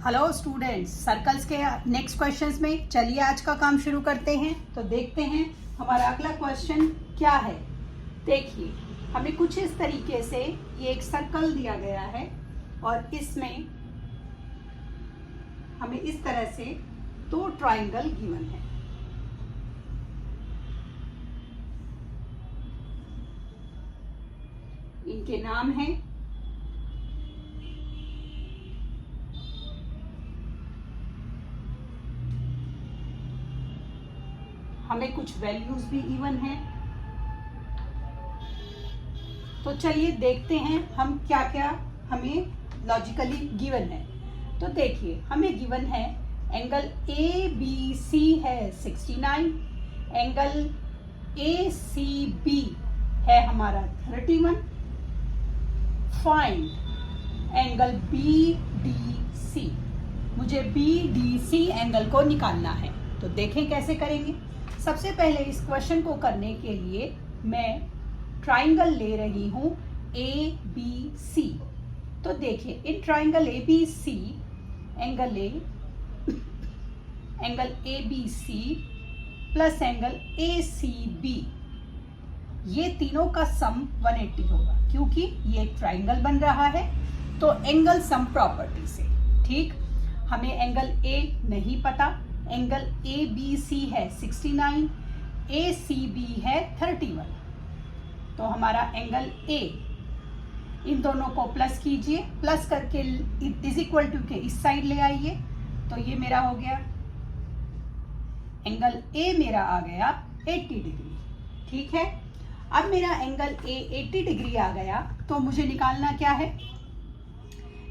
Hello students, circles के next questions में चलिए आज का काम शुरू करते हैं। तो देखते हैं हमारा अगला क्वेश्चन क्या है। देखिए, हमें कुछ इस तरीके से ये एक सर्कल दिया गया है और इसमें हमें इस तरह से दो ट्राइंगल गिवन है। इनके नाम हैं हमें कुछ वैल्यूज भी गिवन हैं। तो चलिए देखते हैं हम क्या क्या हमें लॉजिकली गिवन है। तो देखिए, हमें गिवन है एंगल ए बी सी है 69, एंगल ए सी बी है हमारा 31। Find angle B D C. मुझे बी डी सी एंगल को निकालना है। तो देखें कैसे करेंगे। सबसे पहले इस क्वेश्चन को करने के लिए मैं ट्राइंगल ले रही हूं ए बी सी। तो देखिए, in triangle A B C angle A B C plus angle A C B, ये तीनों का सम 180 होगा क्योंकि ये एक ट्राइंगल बन रहा है। तो एंगल सम प्रॉपर्टी से, ठीक, हमें एंगल ए नहीं पता। एंगल ए बी सी है 69, ए सी बी है 31। तो हमारा एंगल ए, इन दोनों को प्लस कीजिए, प्लस करके इज इक्वल टू के इस साइड ले आइए। तो ये मेरा हो गया एंगल ए, मेरा आ गया 80 डिग्री। ठीक है, अब मेरा एंगल ए 80 डिग्री आ गया। तो मुझे निकालना क्या है,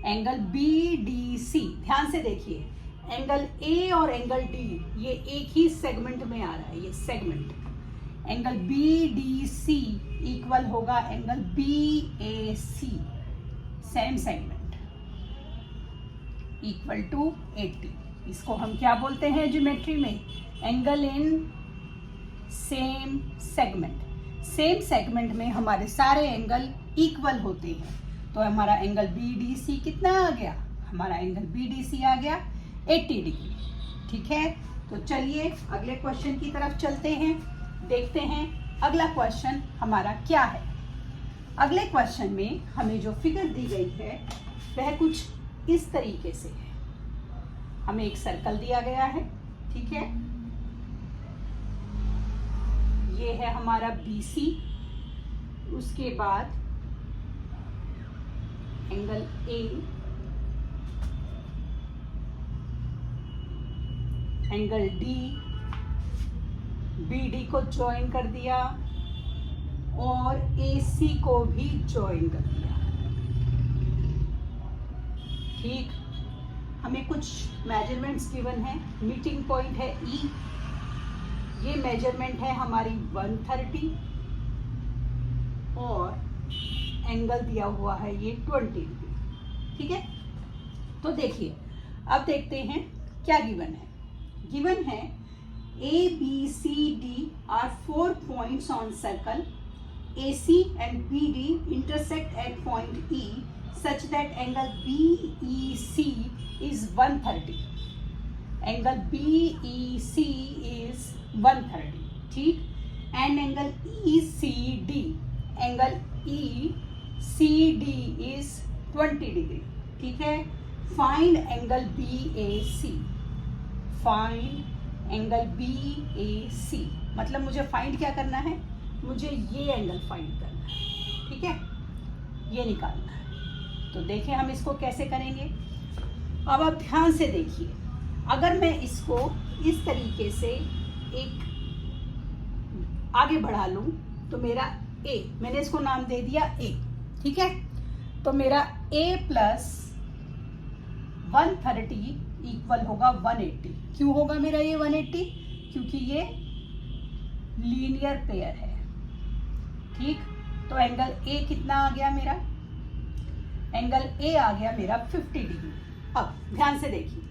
एंगल बी डी सी। ध्यान से देखिए, एंगल ए और एंगल डी ये एक ही सेगमेंट में आ रहा है। ये segment angle B D C equal होगा angle B A C, same segment, equal to 80। इसको हम क्या बोलते हैं ज्योमेट्री में, angle in same segment. Same segment में हमारे सारे एंगल इक्वल होते हैं। तो हमारा एंगल बी डी सी कितना आ गया, हमारा एंगल बी डी सी आ गया 80 डिग्री। ठीक है, तो चलिए अगले क्वेश्चन की तरफ चलते हैं, देखते हैं अगला क्वेश्चन हमारा क्या है। अगले क्वेश्चन में हमें जो फिगर दी गई है वह कुछ इस तरीके से है। हमें एक सर्कल दिया गया है, ठीक है, ये है हमारा BC। उसके बाद angle A, angle D, BD को ज्वाइन कर दिया और AC को भी ज्वाइन कर दिया। ठीक, हमें कुछ मेजरमेंट्स गिवन है। मीटिंग पॉइंट है E, ये मेजरमेंट है हमारी 130 और एंगल दिया हुआ है ये 20 डिग्री। ठीक है, तो देखिए अब देखते हैं क्या गिवन है। गिवन है A, B, C, D are 4 points on circle. AC and BD intersect at point E such that angle BEC is 130. Angle BEC is 130. ठीक, and angle ECD, angle ECD is 20 degree. ठीक है, find angle BAC. Find angle BAC, मतलब मुझे find क्या करना है, मुझे ये एंगल फाइंड करना है। ठीक है, ये निकालना है। तो देखें हम इसको कैसे करेंगे। अब आप ध्यान से देखिए, अगर मैं इसको इस तरीके से एक आगे बढ़ा लूं तो मेरा A, मैंने इसको नाम दे दिया A। ठीक है, तो मेरा A प्लस 130 इक्वल होगा 180। क्यों होगा मेरा ये 180, क्योंकि ये लीनियर पेयर है। ठीक, तो एंगल A कितना आ गया मेरा, एंगल A आ गया मेरा 50 डिग्री। अब ध्यान से देखिए,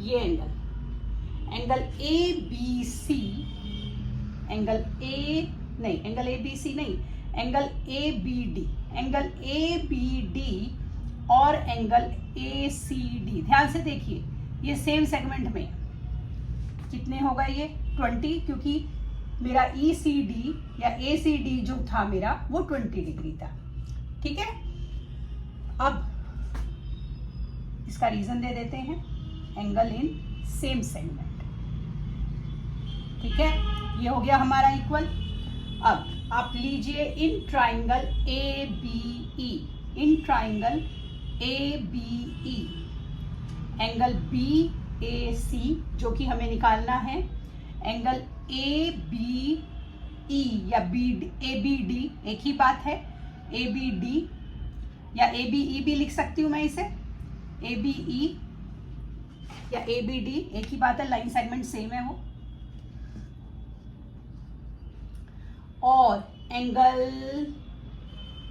ये angle ABC, angle ABD, angle ABD और एंगल ACD। ध्यान से देखिए, ये सेम सेगमेंट में कितने होगा ये 20, क्योंकि मेरा ECD या ACD जो था मेरा वो 20 डिग्री था। ठीक है, अब इसका रीजन दे देते हैं, एंगल इन सेम सेगमेंट। ठीक है, ये हो गया हमारा इक्वल। अब आप लीजिए in triangle ABE, in triangle ABE angle BAC जो कि हमें निकालना है, एंगल ABE या ABD एक ही बात है, ABD या ABE भी लिख सकती हूँ मैं इसे, ABE या ABD एक ही बात है, लाइन सेगमेंट सेम है वो। और एंगल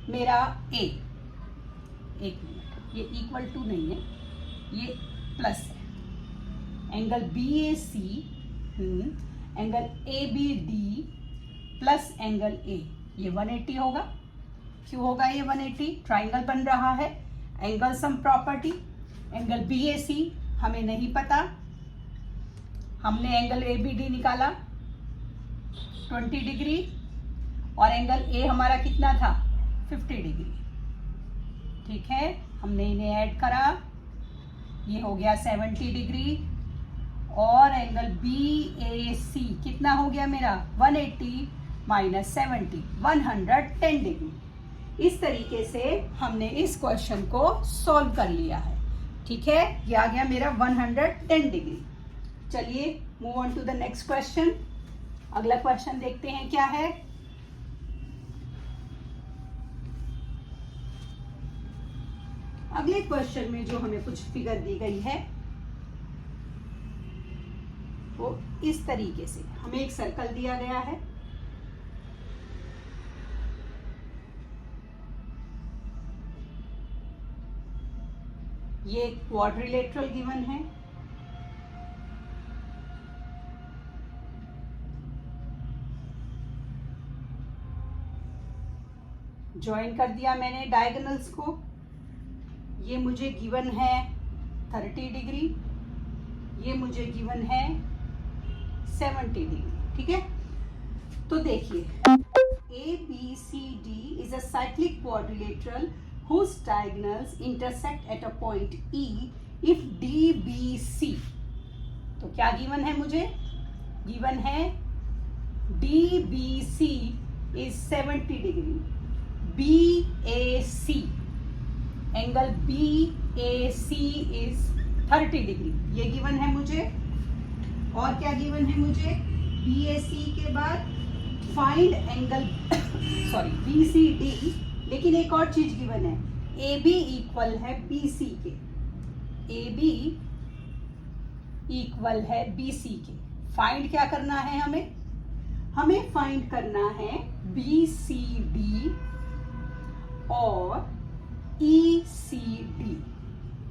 मेरा A, एक मिनट, ये इक्वल टू नहीं है, ये प्लस है, angle BAC angle ABD plus angle A, ये 180 होगा। क्यों होगा ये 180? ट्राइंगल बन रहा है, angle sum property. Angle BAC हमें नहीं पता, हमने एंगल ABD निकाला 20 डिग्री और एंगल A हमारा कितना था 50 डिग्री। ठीक है, हमने इन्हें ऐड करा, ये हो गया 70 डिग्री और एंगल BAC कितना हो गया मेरा 180 माइनस 70 110 डिग्री। इस तरीके से हमने इस क्वेश्चन को सॉल्व कर लिया है। ठीक है, ये आ गया मेरा 110 डिग्री। चलिए move on to the next question. अगला क्वेश्चन देखते हैं क्या है। अगले क्वेश्चन में जो हमें कुछ फिगर दी गई है वो इस तरीके से, हमें एक सर्कल दिया गया है, ये क्वाड्रिलेटरल गिवन है, ज्वाइन कर दिया मैंने डायगोनल्स को। ये मुझे गिवन है 30 डिग्री, ये मुझे गिवन है 70 डिग्री। ठीक है, तो देखिए ABCD is a cyclic quadrilateral whose diagonals intersect at a point E if DBC। तो क्या गिवन है मुझे? गिवन है DBC is 70 degree, BAC angle BAC is 30 degree, ये गिवन है मुझे। और क्या गिवन है मुझे? BAC के बाद फाइंड एंगल सॉरी BCD, लेकिन एक और चीज गिवन है, AB इक्वल है BC के, AB इक्वल है BC के। फाइंड क्या करना है हमें? हमें फाइंड करना है BCD और ECD,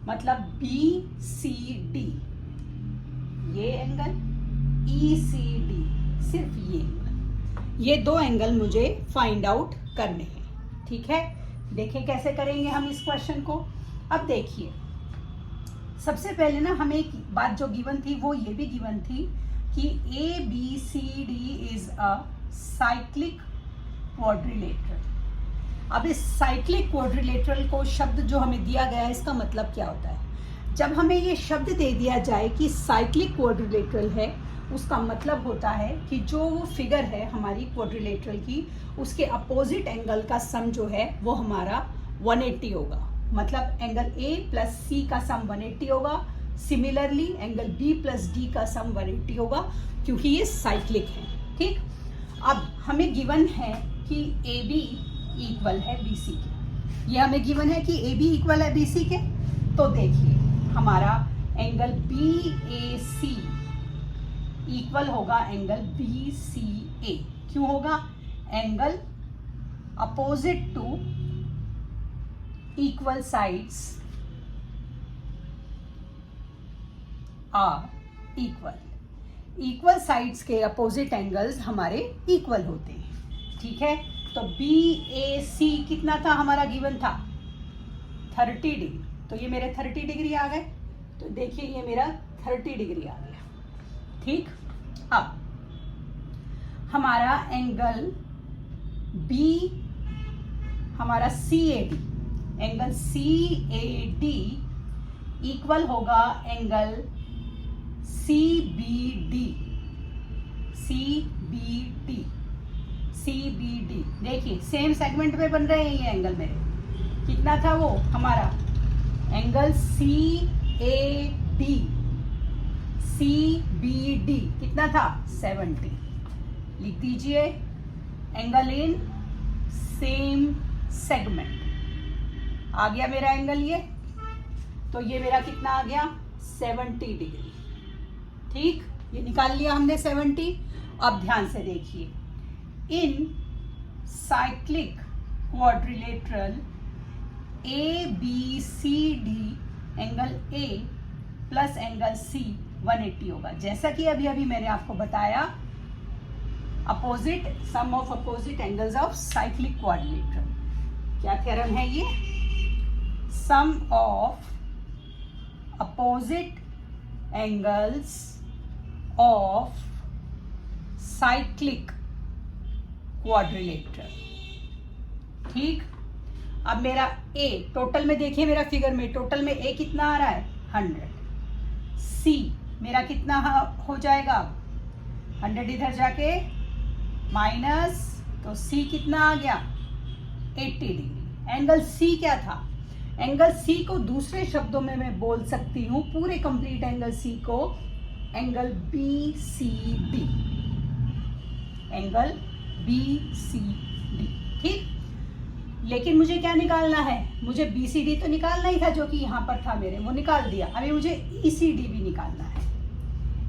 मतलब BCD ये एंगल, ECD सिर्फ ये एंगल, ये दो एंगल मुझे फाइंड आउट करने हैं। ठीक है, देखें कैसे करेंगे हम इस क्वेश्चन को। अब देखिए, सबसे पहले ना हमें एक बात जो गिवन थी वो ये भी गिवन थी कि ABCD is a cyclic quadrilateral. अब इस साइक्लिक क्वाड्रिलेटरल को शब्द जो हमें दिया गया है, इसका मतलब क्या होता है? जब हमें ये शब्द दे दिया जाए कि साइक्लिक क्वाड्रिलेटरल है, उसका मतलब होता है कि जो वो फिगर है हमारी क्वाड्रिलेटरल की, उसके अपोजिट एंगल का सम जो है वो हमारा 180 होगा। मतलब एंगल A प्लस C का सम 180 होगा। Similarly angle B plus D का सम 180 होगा, क्योंकि ये साइक्लिक है। ठीक, अब हमें गिवन है कि AB इक्वल है BC के, ये हमें गिवन है कि AB इक्वल है BC के। तो देखिए हमारा एंगल BAC इक्वल होगा एंगल BCA। क्यों होगा? Angle opposite to equal sides are equal. Equal sides के अपोजिट एंगल्स हमारे इक्वल होते हैं। ठीक है, तो BAC कितना था हमारा गिवन था? 30 डिग्री, तो ये मेरे 30 डिग्री आ गए। तो देखिए ये मेरा 30 डिग्री आ गया। ठीक, अब हमारा एंगल बी, हमारा CAD, एंगल CAD इक्वल होगा एंगल CBD। देखिए सेम सेगमेंट में बन रहे हैं ये एंगल मेरे। कितना था वो हमारा एंगल CBD कितना था 70। लिख दीजिए एंगल इन सेम सेगमेंट। आ गया मेरा एंगल ये, तो ये मेरा कितना आ गया 70 डिग्री। ठीक, ये निकाल लिया हमने 70। अब ध्यान से देखिए, in cyclic quadrilateral ABCD angle A plus angle C 180 होगा। जैसा कि अभी मैंने आपको बताया, opposite sum of opposite angles of cyclic quadrilateral. क्या थ्योरम है ये? Sum of opposite angles of cyclic quadrilateral. ठीक, अब मेरा A टोटल में देखिए, मेरा फिगर में टोटल में A कितना आ रहा है 100। C मेरा कितना हो जाएगा 100 इधर जाके माइनस, तो C कितना आ गया 80 डिग्री। एंगल C क्या था? एंगल C को दूसरे शब्दों में मैं बोल सकती हूँ, पूरे कंप्लीट एंगल C को एंगल BCD, एंगल BCD। ठीक, लेकिन मुझे क्या निकालना है? मुझे BCD तो निकालना ही था, जो कि यहाँ पर था मेरे, वो निकाल दिया। अभी मुझे ECD भी निकालना है।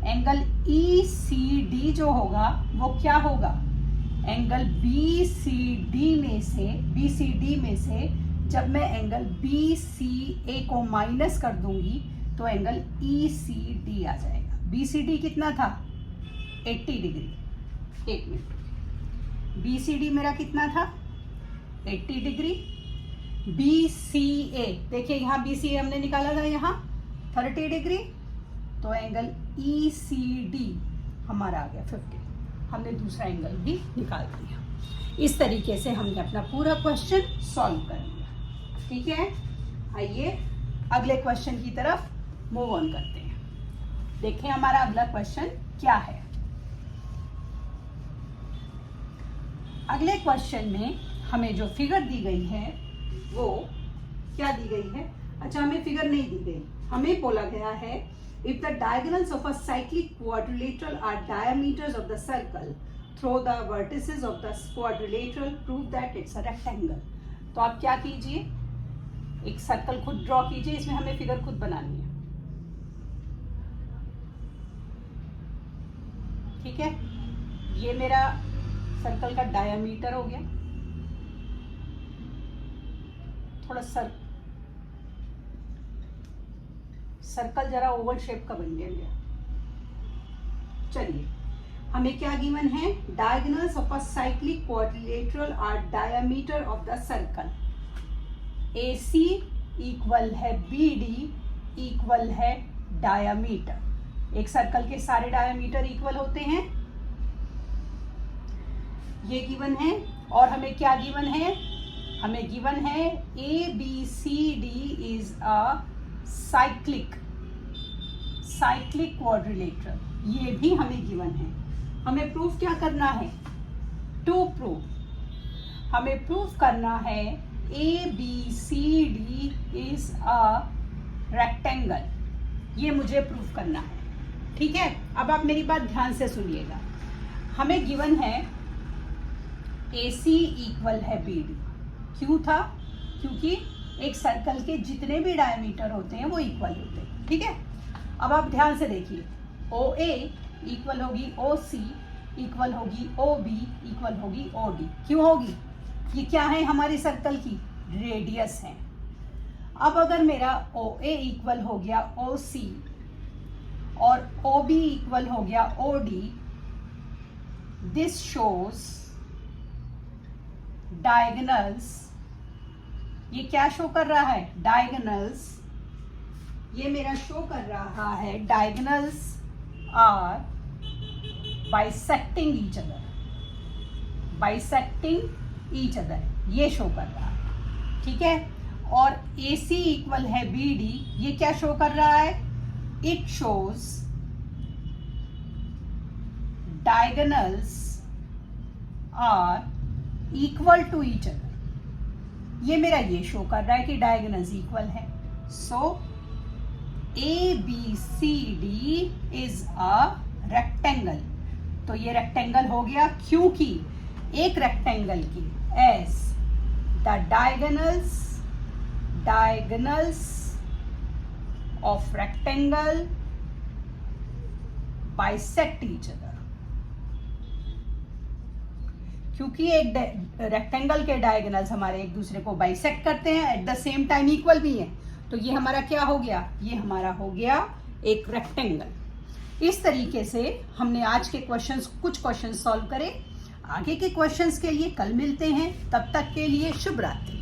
एंगल ECD जो होगा वो क्या होगा? एंगल BCD में से जब मैं एंगल BCA को माइनस कर दूंगी तो एंगल ECD आ जाएगा। BCD कितना था 80 डिग्री। एक मिनट, BCD मेरा कितना था 80 डिग्री। BCA देखिए, यहाँ BCA हमने निकाला था यहाँ 30 डिग्री, तो एंगल ECD हमारा आ गया 50। हमने दूसरा एंगल भी निकाल दिया। इस तरीके से हमने अपना पूरा क्वेश्चन सॉल्व कर लिया। ठीक है, आइए अगले क्वेश्चन की तरफ मूव ऑन करते हैं। देखें हमारा अगला क्वेश्चन क्या है। अगले क्वेश्चन में हमें जो फिगर दी गई है वो क्या दी गई है? अच्छा, हमें फिगर नहीं दी गई, हमें बोला गया है if the diagonals of a cyclic quadrilateral are diameters of the circle through the vertices of the quadrilateral prove that it's a rectangle. तो आप क्या कीजिए, एक सर्कल खुद ड्रॉ कीजिए, इसमें हमें फिगर खुद बनानी है। ठीक है, ये मेरा सर्कल का डायमीटर हो गया। थोड़ा सर्कल जरा ओवल शेप का बन गया। चलिए, हमें क्या गिवन है? Diagonals of a cyclic quadrilateral are diameter of the circle. AC equal है BD इक्वल है डायमीटर। एक सर्कल के सारे डायमीटर इक्वल होते हैं, ये गिवन है। और हमें क्या गिवन है? हमें गिवन है ABCD is a cyclic quadrilateral. ये भी हमें गिवन है। हमें प्रूफ क्या करना है? टू प्रूफ हमें प्रूफ करना है ABCD इज अ रेक्टेंगल। ये मुझे प्रूफ करना है। ठीक है, अब आप मेरी बात ध्यान से सुनिएगा। हमें गिवन है AC इक्वल है BD। क्यों था? क्योंकि एक सर्कल के जितने भी डायमीटर होते हैं वो इक्वल होते हैं। ठीक है, अब आप ध्यान से देखिए, OA इक्वल होगी OC इक्वल होगी OB इक्वल होगी OD। क्यों होगी? ये क्या है? हमारे सर्कल की रेडियस है। अब अगर मेरा OA इक्वल हो गया OC और OB इक्वल हो गया OD, दिस शोज डायगोनल्स ये क्या शो कर रहा है, डायगोनल्स, ये मेरा शो कर रहा है diagonals are bisecting each other, bisecting each other, ये शो कर रहा है, ठीक है। और AC इक्वल है BD, ये क्या शो कर रहा है, it shows diagonals are equal to each other, ये मेरा ये शो कर रहा है कि डायगोनल्स इक्वल है। So ABCD is a rectangle, तो ये रेक्टेंगल हो गया क्योंकि एक रेक्टेंगल की as the diagonals of rectangle bisect each other, क्योंकि एक रेक्टेंगल के डायगोनल्स हमारे एक दूसरे को बाइसेक्ट करते हैं, at the same time equal भी है, तो ये हमारा क्या हो गया, ये हमारा हो गया एक रेक्टेंगल। इस तरीके से हमने आज के कुछ क्वेश्चंस सॉल्व करे। आगे के क्वेश्चंस के लिए कल मिलते हैं, तब तक के लिए शुभ रात्रि।